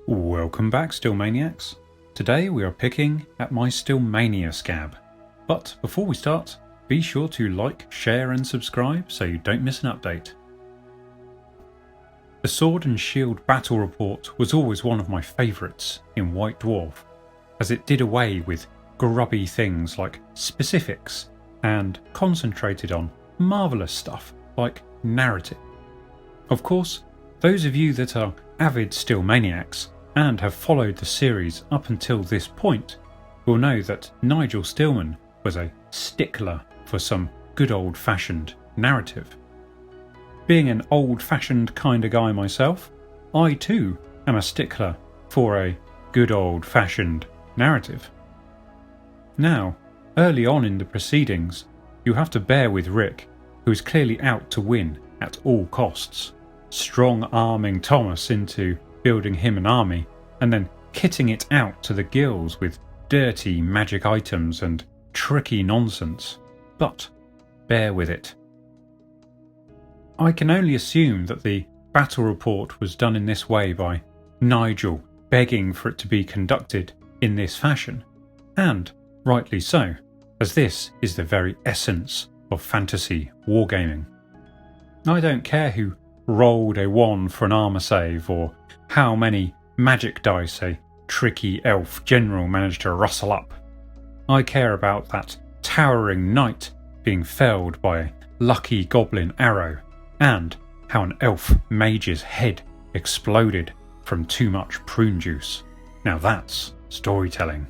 Welcome back, Stillmaniacs. Today we are picking at my Stillmania scab. But before we start, be sure to like, share and subscribe so you don't miss an update. The Sword and Shield Battle Report was always one of my favourites in White Dwarf, as it did away with grubby things like specifics and concentrated on marvellous stuff like narrative. Of course, those of you that are avid Stillmaniacs and have followed the series up until this point will know that Nigel Stillman was a stickler for some good old-fashioned narrative. Being an old-fashioned kind of guy myself, I too am a stickler for a good old-fashioned narrative. Now, early on in the proceedings, you have to bear with Rick, who is clearly out to win at all costs, strong-arming Thomas into building him an army, and then kitting it out to the gills with dirty magic items and tricky nonsense. But bear with it. I can only assume that the battle report was done in this way by Nigel begging for it to be conducted in this fashion, and rightly so, as this is the very essence of fantasy wargaming. I don't care who rolled a 1 for an armour save, or how many magic dice a tricky elf general managed to rustle up. I care about that towering knight being felled by a lucky goblin arrow, and how an elf mage's head exploded from too much prune juice. Now that's storytelling.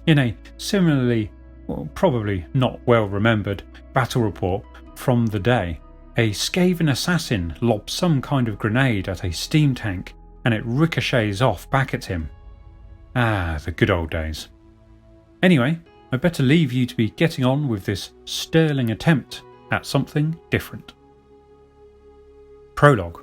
In a similarly, probably not well remembered battle report from the day, a Skaven assassin lobs some kind of grenade at a steam tank and it ricochets off back at him. Ah, the good old days. Anyway, I'd better leave you to be getting on with this sterling attempt at something different. Prologue.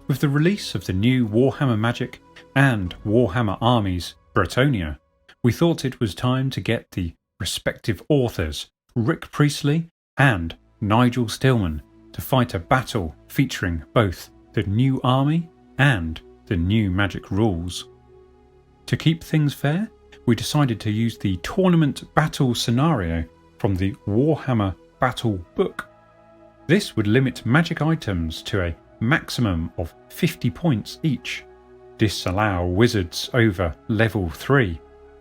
With the release of the new Warhammer Magic and Warhammer Armies Bretonnia, we thought it was time to get the respective authors, Rick Priestley and Nigel Stillman, to fight a battle featuring both the new army and the new magic rules. To keep things fair, we decided to use the tournament battle scenario from the Warhammer Battle Book. This would limit magic items to a maximum of 50 points each, disallow wizards over level 3,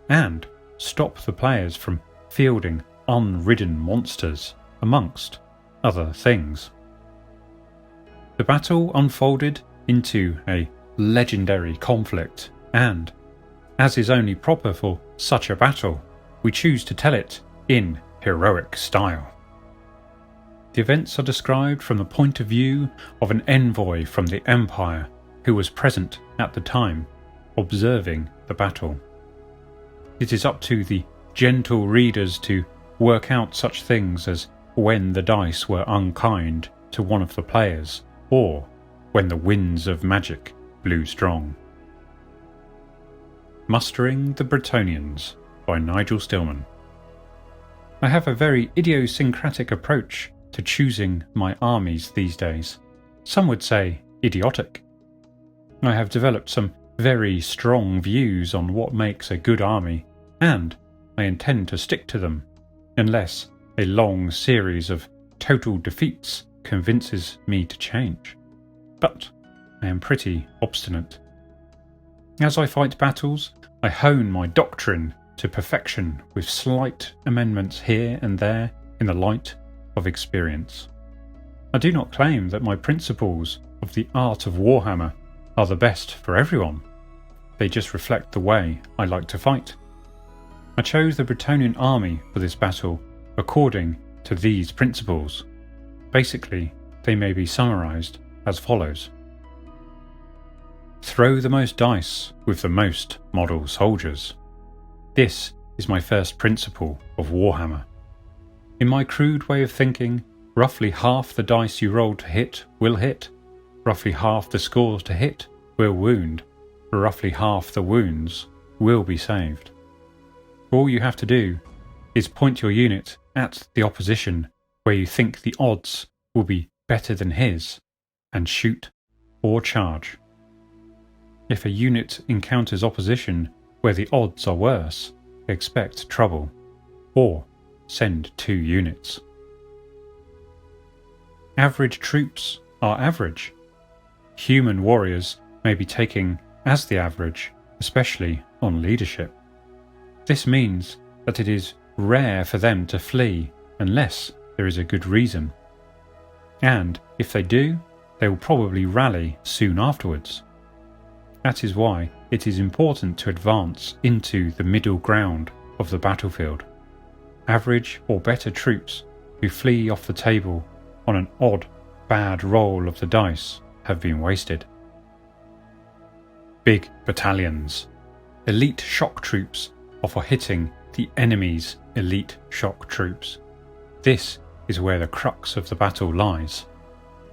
and stop the players from fielding unridden monsters, amongst other things. The battle unfolded into a legendary conflict, and, as is only proper for such a battle, we choose to tell it in heroic style. The events are described from the point of view of an envoy from the Empire who was present at the time, observing the battle. It is up to the gentle readers to work out such things as when the dice were unkind to one of the players, or when the winds of magic blew strong. Mustering the Bretonnians by Nigel Stillman. I have a very idiosyncratic approach to choosing my armies these days. Some would say idiotic. I have developed some very strong views on what makes a good army, and I intend to stick to them, unless a long series of total defeats convinces me to change. But I am pretty obstinate. As I fight battles, I hone my doctrine to perfection with slight amendments here and there in the light of experience. I do not claim that my principles of the art of Warhammer are the best for everyone. They just reflect the way I like to fight. I chose the Bretonnian army for this battle according to these principles. Basically, they may be summarised as follows. Throw the most dice with the most model soldiers. This is my first principle of Warhammer. In my crude way of thinking, roughly half the dice you roll to hit will hit, roughly half the scores to hit will wound, roughly half the wounds will be saved. All you have to do is point your unit at the opposition where you think the odds will be better than his, and shoot or charge. If a unit encounters opposition where the odds are worse, expect trouble, or send 2 units. Average troops are average. Human warriors may be taken as the average, especially on leadership. This means that it is rare for them to flee unless there is a good reason. And if they do, they will probably rally soon afterwards. That is why it is important to advance into the middle ground of the battlefield. Average or better troops who flee off the table on an odd, bad roll of the dice have been wasted. Big battalions. Elite shock troops are for hitting the enemy's elite shock troops. This is where the crux of the battle lies.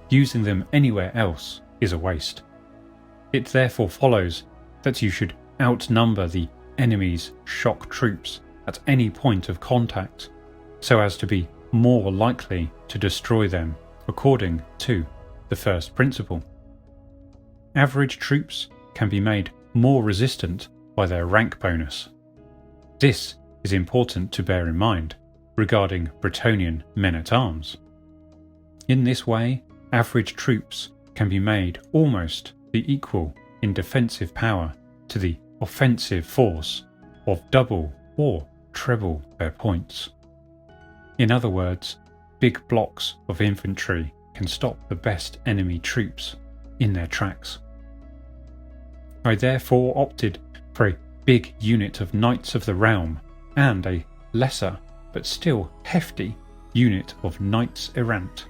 Using them anywhere else is a waste. It therefore follows that you should outnumber the enemy's shock troops at any point of contact, so as to be more likely to destroy them according to the first principle. Average troops can be made more resistant by their rank bonus. This is important to bear in mind regarding Bretonnian men-at-arms. In this way, average troops can be made almost the equal in defensive power to the offensive force of double or treble their points. In other words, big blocks of infantry can stop the best enemy troops in their tracks. I therefore opted for a big unit of Knights of the Realm and a lesser but still hefty unit of Knights Errant.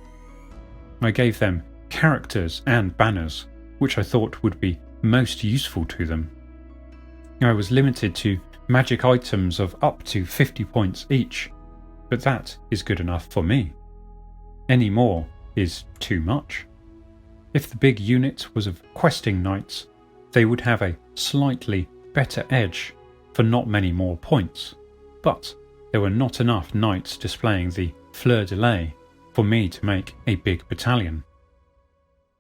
I gave them characters and banners which I thought would be most useful to them. I was limited to magic items of up to 50 points each, but that is good enough for me. Any more is too much. If the big unit was of questing knights, they would have a slightly better edge for not many more points, but there were not enough knights displaying the fleur-de-lis for me to make a big battalion.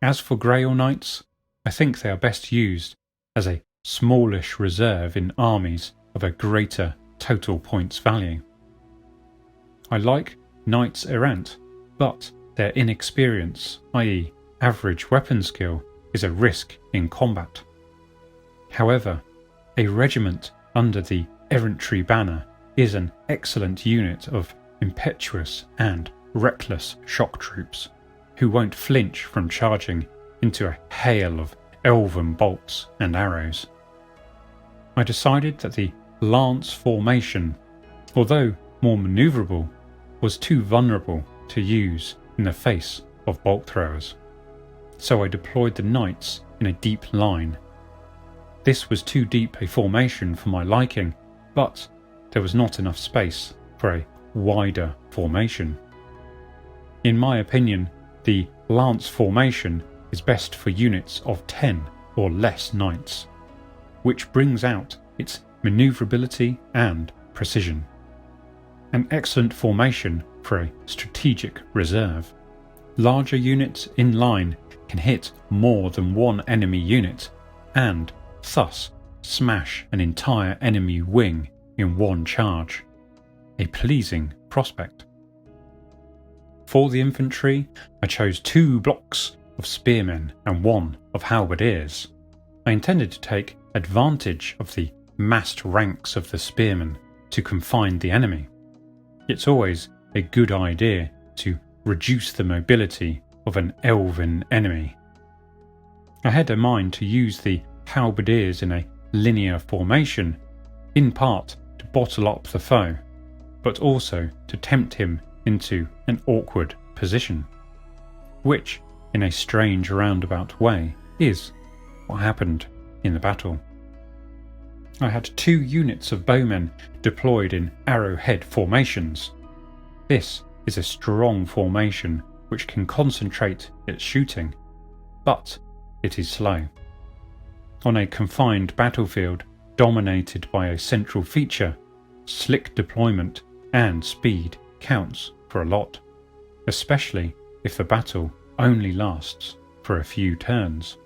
As for Grail Knights, I think they are best used as a smallish reserve in armies of a greater total points value. I like Knights Errant, but their inexperience, i.e. average weapon skill, is a risk in combat. However, a regiment under the Infantry banner is an excellent unit of impetuous and reckless shock troops who won't flinch from charging into a hail of elven bolts and arrows. I decided that the lance formation, although more manoeuvrable, was too vulnerable to use in the face of bolt throwers, so I deployed the knights in a deep line. This was too deep a formation for my liking, but there was not enough space for a wider formation. In my opinion, the lance formation is best for units of 10 or less knights, which brings out its manoeuvrability and precision. An excellent formation for a strategic reserve. Larger units in line can hit more than one enemy unit and thus smash an entire enemy wing in one charge. A pleasing prospect. For the infantry, I chose 2 blocks of spearmen and 1 of halberdiers. I intended to take advantage of the massed ranks of the spearmen to confine the enemy. It's always a good idea to reduce the mobility of an elven enemy. I had in mind to use the halberdiers in a linear formation, in part to bottle up the foe, but also to tempt him into an awkward position, which, in a strange roundabout way, is what happened in the battle. I had 2 units of bowmen deployed in arrowhead formations. This is a strong formation which can concentrate its shooting, but it is slow. On a confined battlefield dominated by a central feature, slick deployment and speed counts for a lot, especially if the battle only lasts for a few turns.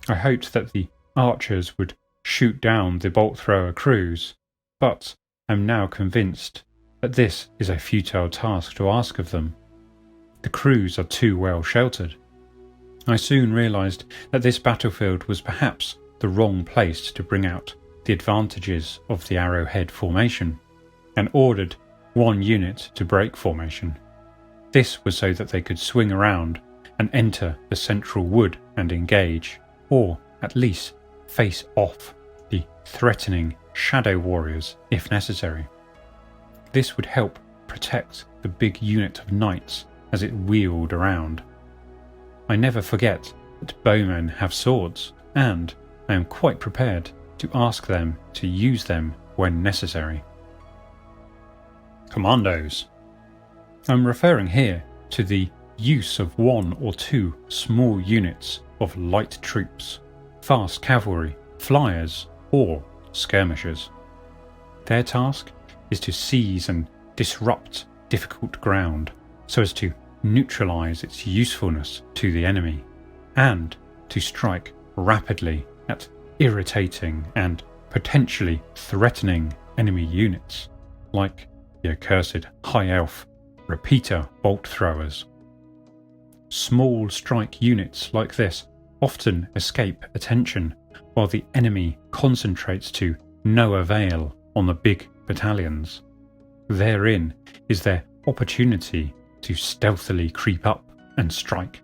I hoped that the archers would shoot down the bolt thrower crews, but am now convinced that this is a futile task to ask of them. The crews are too well sheltered. I soon realised that this battlefield was perhaps the wrong place to bring out the advantages of the arrowhead formation, and ordered one unit to break formation. This was so that they could swing around and enter the central wood and engage, or at least face off the threatening shadow warriors if necessary. This would help protect the big unit of knights as it wheeled around. I never forget that bowmen have swords, and I am quite prepared to ask them to use them when necessary. Commandos. I'm referring here to the use of one or two small units of light troops, fast cavalry, flyers, or skirmishers. Their task is to seize and disrupt difficult ground so as to neutralise its usefulness to the enemy, and to strike rapidly at irritating and potentially threatening enemy units, like the accursed High Elf repeater bolt throwers. Small strike units like this often escape attention while the enemy concentrates to no avail on the big battalions. Therein is their opportunity to stealthily creep up and strike.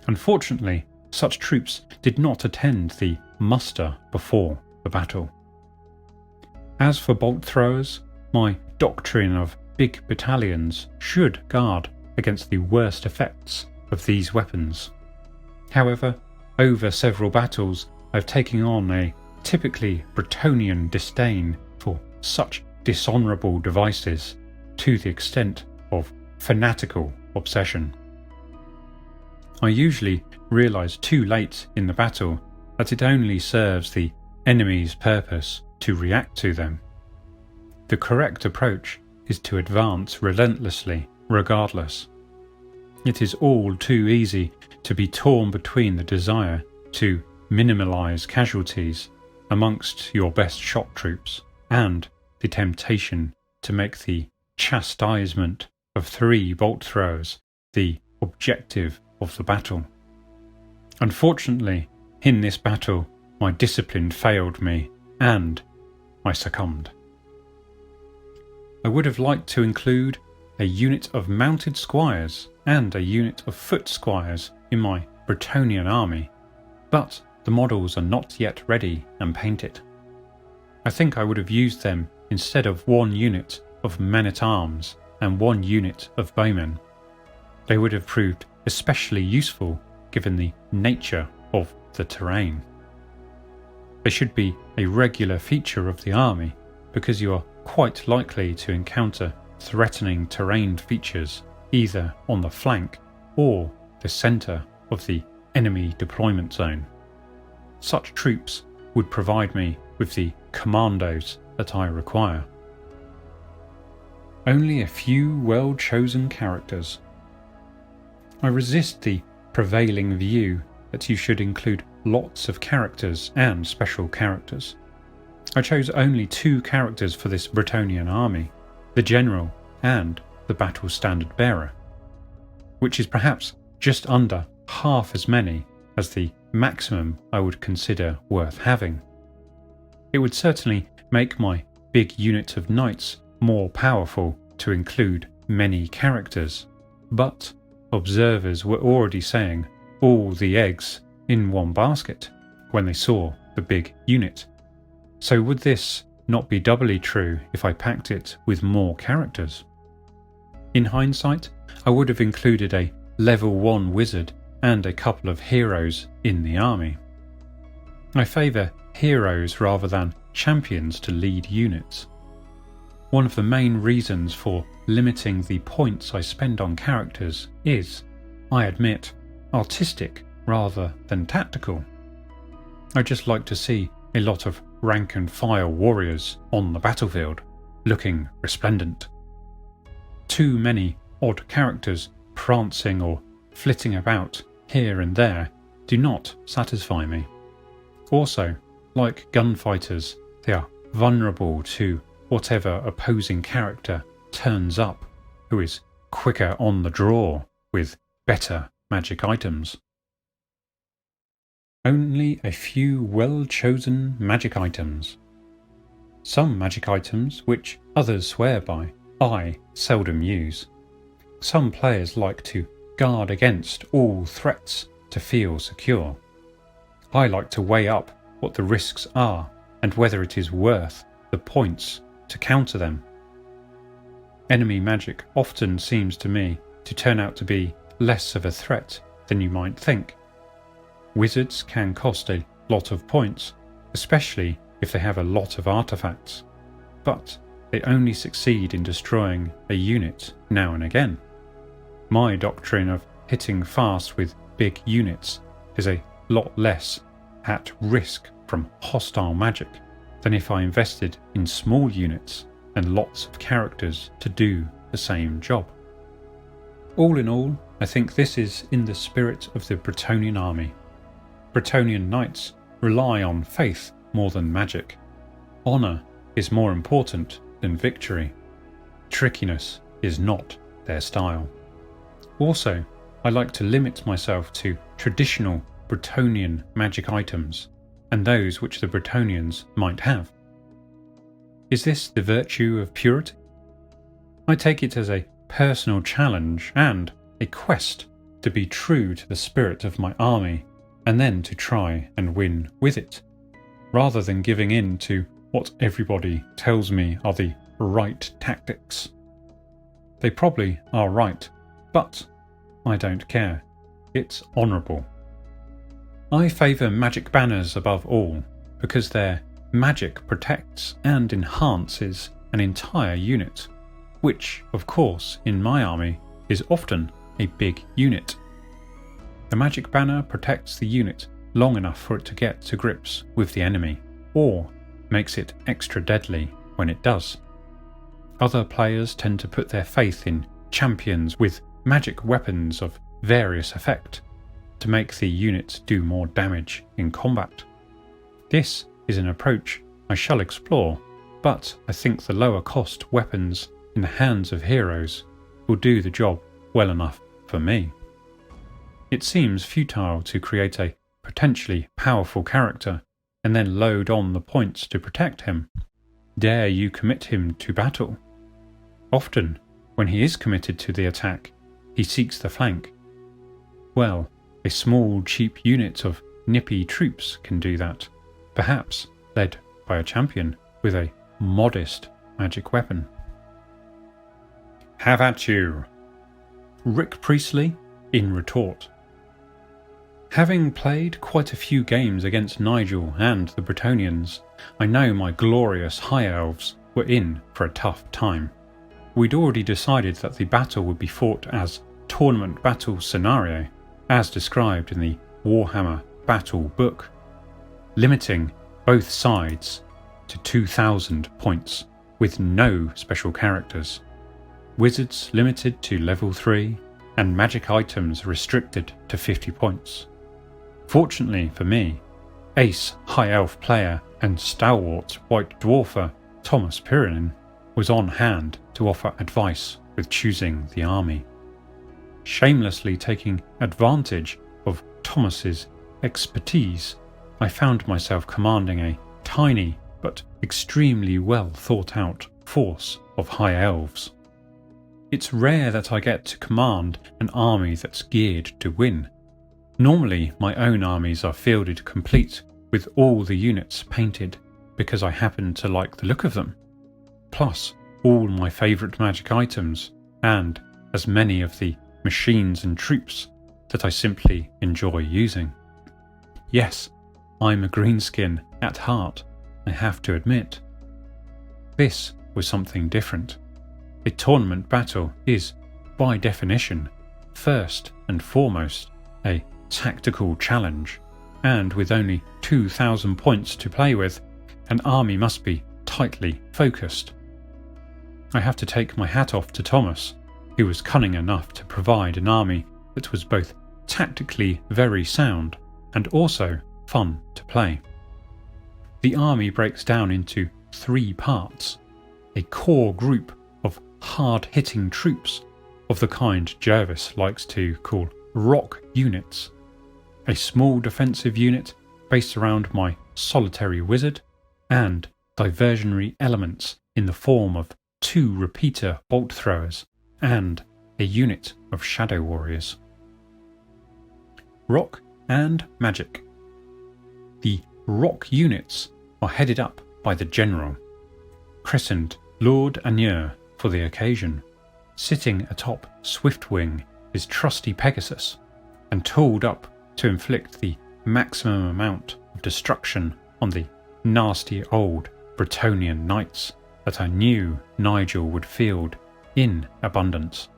Unfortunately, such troops did not attend the muster before the battle. As for bolt throwers, my doctrine of big battalions should guard against the worst effects of these weapons. However, over several battles I've taken on a typically Bretonnian disdain for such dishonourable devices to the extent of fanatical obsession. I usually realise too late in the battle that it only serves the enemy's purpose to react to them. The correct approach is to advance relentlessly, regardless. It is all too easy to be torn between the desire to minimalise casualties amongst your best shot troops and the temptation to make the chastisement of 3 bolt throwers the objective of the battle. Unfortunately, in this battle, my discipline failed me and I succumbed. I would have liked to include a unit of mounted squires and a unit of foot squires in my Bretonnian army, but the models are not yet ready and painted. I think I would have used them instead of one unit of men-at-arms and one unit of bowmen. They would have proved especially useful given the nature of the terrain. They should be a regular feature of the army because you are quite likely to encounter threatening terrain features either on the flank or the centre of the enemy deployment zone. Such troops would provide me with the commandos that I require. Only a few well-chosen characters. I resist the prevailing view that you should include lots of characters and special characters. I chose only 2 characters for this Bretonnian army, the general and the battle standard bearer, which is perhaps just under half as many as the maximum I would consider worth having. It would certainly make my big unit of knights more powerful to include many characters, but observers were already saying all the eggs in one basket when they saw the big unit. So would this not be doubly true if I packed it with more characters? In hindsight, I would have included a level 1 wizard and a couple of heroes in the army. I favour heroes rather than champions to lead units. One of the main reasons for limiting the points I spend on characters is, I admit, artistic rather than tactical. I just like to see a lot of rank and file warriors on the battlefield, looking resplendent. Too many odd characters prancing or flitting about here and there do not satisfy me. Also, like gunfighters, they are vulnerable to whatever opposing character turns up, who is quicker on the draw with better magic items. Only a few well-chosen magic items. Some magic items, which others swear by, I seldom use. Some players like to guard against all threats to feel secure. I like to weigh up what the risks are and whether it is worth the points to counter them. Enemy magic often seems to me to turn out to be less of a threat than you might think. Wizards can cost a lot of points, especially if they have a lot of artifacts, but they only succeed in destroying a unit now and again. My doctrine of hitting fast with big units is a lot less at risk from hostile magic than if I invested in small units and lots of characters to do the same job. All in all, I think this is in the spirit of the Bretonnian army. Bretonnian knights rely on faith more than magic. Honour is more important than victory. Trickiness is not their style. Also, I like to limit myself to traditional Bretonnian magic items and those which the Bretonnians might have. Is this the virtue of purity? I take it as a personal challenge and a quest to be true to the spirit of my army and then to try and win with it, rather than giving in to what everybody tells me are the right tactics. They probably are right, but I don't care. It's honourable. I favour magic banners above all, because their magic protects and enhances an entire unit, which, of course, in my army is often a big unit. The magic banner protects the unit long enough for it to get to grips with the enemy, or makes it extra deadly when it does. Other players tend to put their faith in champions with magic weapons of various effect to make the unit do more damage in combat. This is an approach I shall explore, but I think the lower cost weapons in the hands of heroes will do the job well enough for me. It seems futile to create a potentially powerful character and then load on the points to protect him. Dare you commit him to battle? Often, when he is committed to the attack, he seeks the flank. Well, a small cheap unit of nippy troops can do that, perhaps led by a champion with a modest magic weapon. Have at you! Rick Priestley in retort. Having played quite a few games against Nigel and the Bretonnians, I know my glorious High Elves were in for a tough time. We'd already decided that the battle would be fought as tournament battle scenario, as described in the Warhammer Battle book, limiting both sides to 2,000 points with no special characters. Wizards limited to level 3 and magic items restricted to 50 points. Fortunately for me, ace High Elf player and stalwart White Dwarfer Thomas Pirinin was on hand to offer advice with choosing the army. Shamelessly taking advantage of Thomas's expertise, I found myself commanding a tiny but extremely well thought out force of High Elves. It's rare that I get to command an army that's geared to win. Normally my own armies are fielded complete with all the units painted because I happen to like the look of them, plus all my favourite magic items and as many of the machines and troops that I simply enjoy using. Yes, I'm a greenskin at heart, I have to admit. This was something different. A tournament battle is, by definition, first and foremost a tactical challenge, and with only 2,000 points to play with, an army must be tightly focused. I have to take my hat off to Thomas, who was cunning enough to provide an army that was both tactically very sound and also fun to play. the army breaks down into 3 parts: a core group of hard-hitting troops of the kind Jervis likes to call rock units, a small defensive unit based around my solitary wizard, and diversionary elements in the form of 2 repeater bolt throwers and a unit of shadow warriors. Rock and magic. The rock units are headed up by the general, christened Lord Aneur for the occasion. Sitting atop Swiftwing is trusty Pegasus, and tooled up to inflict the maximum amount of destruction on the nasty old Bretonnian knights that I knew Nigel would field in abundance.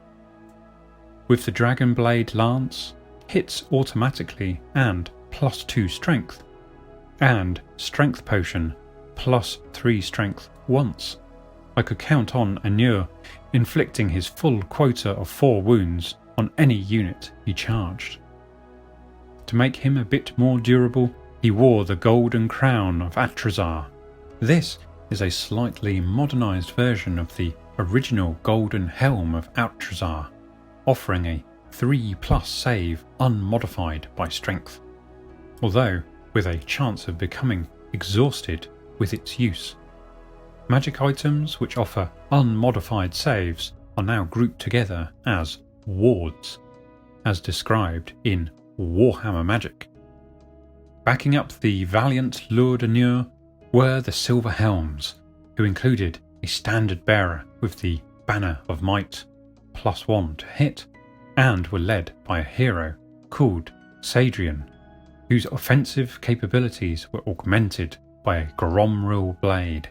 With the Dragon Blade Lance, hits automatically and +2 strength, and Strength Potion +3 strength once, I could count on Aneur inflicting his full quota of 4 wounds on any unit he charged. To make him a bit more durable, he wore the Golden Crown of Atrazar. This is a slightly modernised version of the original Golden Helm of Atrazar, offering a 3+ save unmodified by strength, although with a chance of becoming exhausted with its use. Magic items which offer unmodified saves are now grouped together as wards, as described in Warhammer Magic. Backing up the valiant Lord Aneur were the Silver Helms, who included a standard bearer with the Banner of Might, +1 to hit, and were led by a hero called Sadrian, whose offensive capabilities were augmented by a Gromril blade,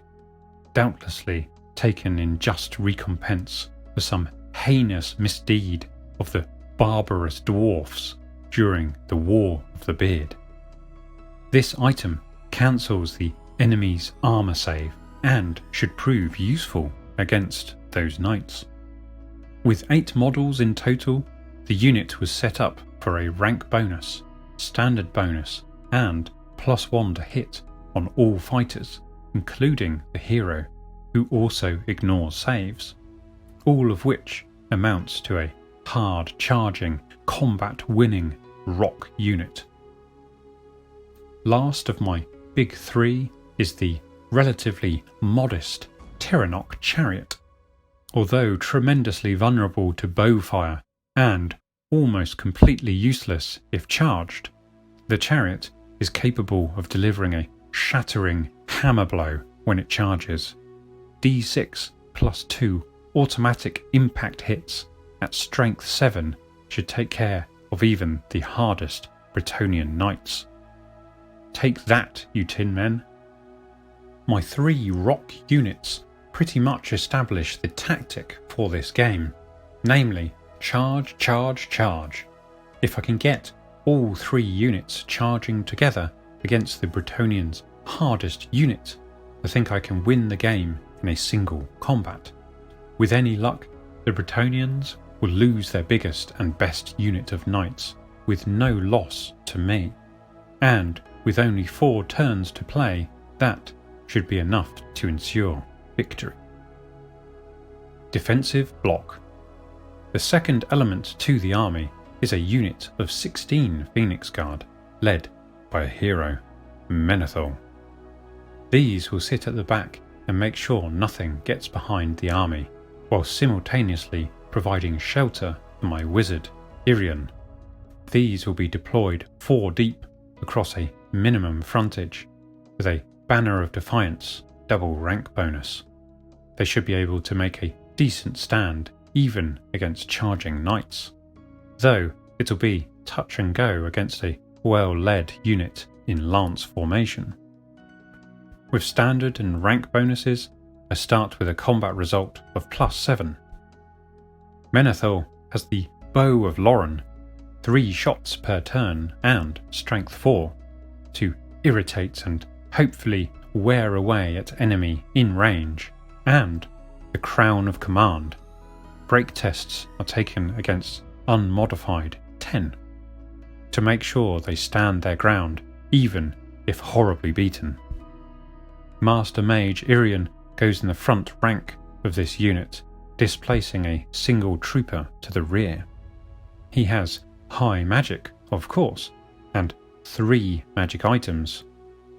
doubtlessly taken in just recompense for some heinous misdeed of the barbarous dwarfs during the War of the Beard. This item cancels the enemy's armour save and should prove useful against those knights. With 8 models in total, the unit was set up for a rank bonus, standard bonus, and +1 to hit on all fighters, including the hero, who also ignores saves, all of which amounts to a hard-charging, combat-winning rock unit. Last of my big 3 is the relatively modest Tyrannoc Chariot. Although tremendously vulnerable to bow fire and almost completely useless if charged, the chariot is capable of delivering a shattering hammer blow when it charges. D6 +2 automatic impact hits at strength 7 should take care of even the hardest Bretonnian knights. Take that, you tin men. My 3 rock units pretty much establish the tactic for this game, namely charge, charge, charge. If I can get all 3 units charging together against the Bretonnians' hardest unit, I think I can win the game in a single combat. With any luck, the Bretonnians will lose their biggest and best unit of knights with no loss to me, and with only 4 turns to play, that should be enough to ensure victory. Defensive block. The second element to the army is a unit of 16 Phoenix Guard, led by a hero, Menethor. These will sit at the back and make sure nothing gets behind the army, while simultaneously providing shelter for my wizard, Irion. These will be deployed 4 deep across a minimum frontage, with a Banner of Defiance double rank bonus. They should be able to make a decent stand even against charging knights, though it'll be touch and go against a well-led unit in lance formation. With standard and rank bonuses, I start with a combat result of +7. Menethor has the Bow of Lauren, 3 shots per turn and strength 4, to irritate and hopefully wear away at enemy in range, and the Crown of Command. Break tests are taken against unmodified 10, to make sure they stand their ground even if horribly beaten. Master Mage Irian goes in the front rank of this unit, displacing a single trooper to the rear. He has high magic, of course, and 3 magic items.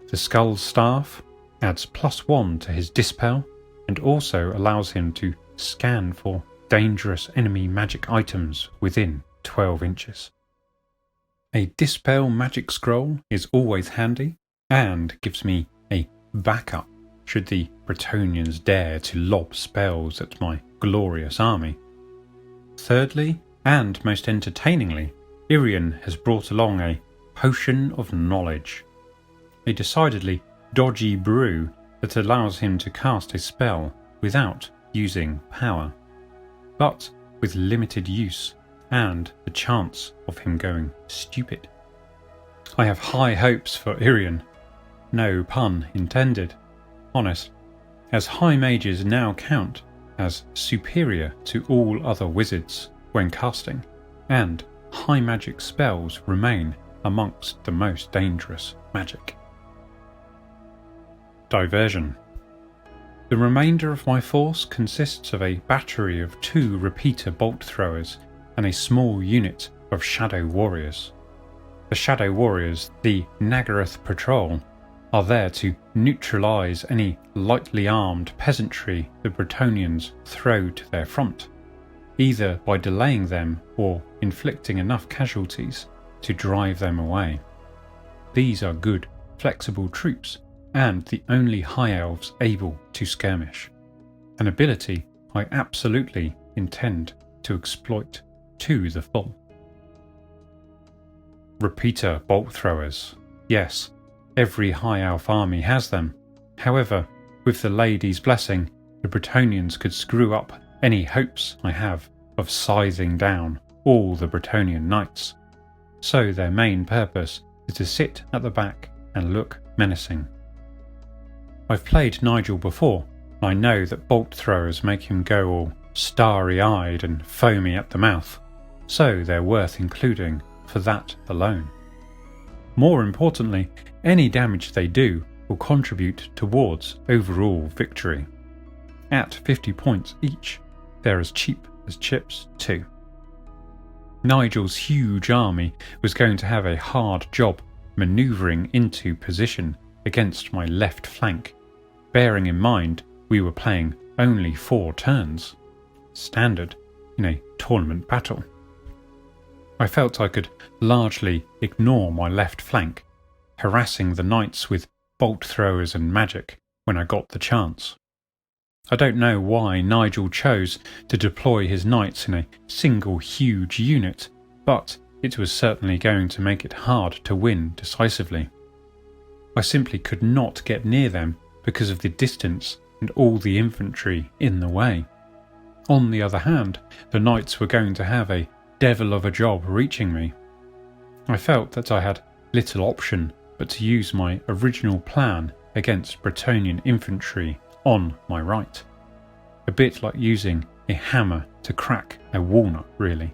The Skull Staff adds +1 to his Dispel and also allows him to scan for dangerous enemy magic items within 12 inches. A Dispel magic scroll is always handy and gives me a backup should the Bretonnians dare to lob spells at my glorious army. Thirdly, and most entertainingly, Irian has brought along a Potion of Knowledge, a decidedly dodgy brew that allows him to cast a spell without using power, but with limited use and the chance of him going stupid. I have high hopes for Irian, no pun intended, honest, as high mages now count as superior to all other wizards when casting, and high magic spells remain amongst the most dangerous magic. Diversion. The remainder of my force consists of a battery of 2 repeater bolt throwers and a small unit of Shadow Warriors. The Shadow Warriors, the Nagaroth Patrol, are there to neutralise any lightly armed peasantry the Bretonnians throw to their front, either by delaying them or inflicting enough casualties to drive them away. These are good, flexible troops and the only High Elves able to skirmish, an ability I absolutely intend to exploit to the full. Repeater bolt throwers. Yes, every High Elf army has them. However, with the Lady's blessing, the Bretonnians could screw up any hopes I have of scything down all the Bretonnian knights. So their main purpose is to sit at the back and look menacing. I've played Nigel before, and I know that bolt throwers make him go all starry-eyed and foamy at the mouth, so they're worth including for that alone. More importantly, any damage they do will contribute towards overall victory. At 50 points each, they're as cheap as chips too. Nigel's huge army was going to have a hard job manoeuvring into position against my left flank, bearing in mind we were playing only 4 turns, standard in a tournament battle. I felt I could largely ignore my left flank, harassing the knights with bolt throwers and magic when I got the chance. I don't know why Nigel chose to deploy his knights in a single huge unit, but it was certainly going to make it hard to win decisively. I simply could not get near them because of the distance and all the infantry in the way. On the other hand, the knights were going to have a devil of a job reaching me. I felt that I had little option but to use my original plan against Bretonnian infantry on my right. A bit like using a hammer to crack a walnut, really.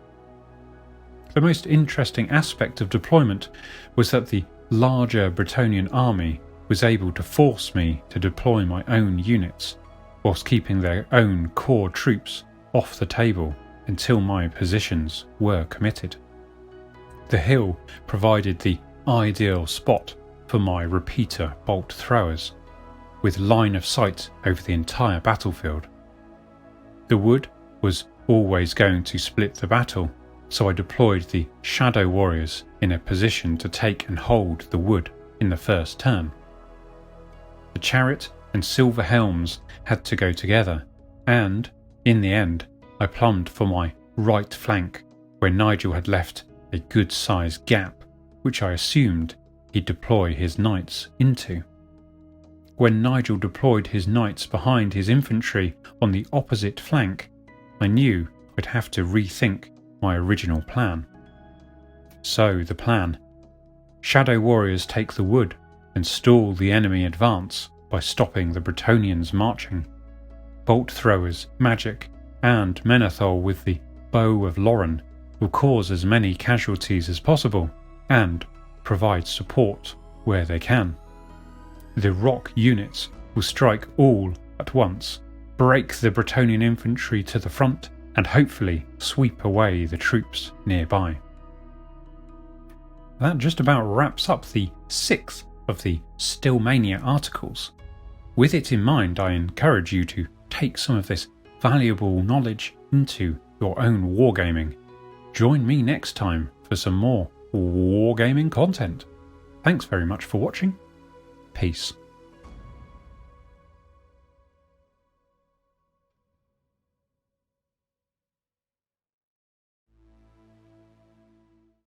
The most interesting aspect of deployment was that the larger Bretonnian army was able to force me to deploy my own units, whilst keeping their own core troops off the table until my positions were committed. The hill provided the ideal spot for my repeater bolt throwers, with line of sight over the entire battlefield. The wood was always going to split the battle, so I deployed the Shadow Warriors in a position to take and hold the wood in the first turn. The chariot and silver helms had to go together, and, in the end, I plumbed for my right flank, where Nigel had left a good-sized gap, which I assumed he'd deploy his knights into. When Nigel deployed his knights behind his infantry on the opposite flank, I knew I'd have to rethink my original plan. So the plan: Shadow Warriors take the wood and stall the enemy advance by stopping the Bretonnians marching. Bolt throwers, magic, and Menethol with the Bow of Lauren will cause as many casualties as possible and provide support where they can. The rock units will strike all at once, break the Bretonnian infantry to the front, and hopefully sweep away the troops nearby. That just about wraps up the 6th of the Stillmania articles. With it in mind, I encourage you to take some of this valuable knowledge into your own wargaming. Join me next time for some more wargaming content. Thanks very much for watching. Peace.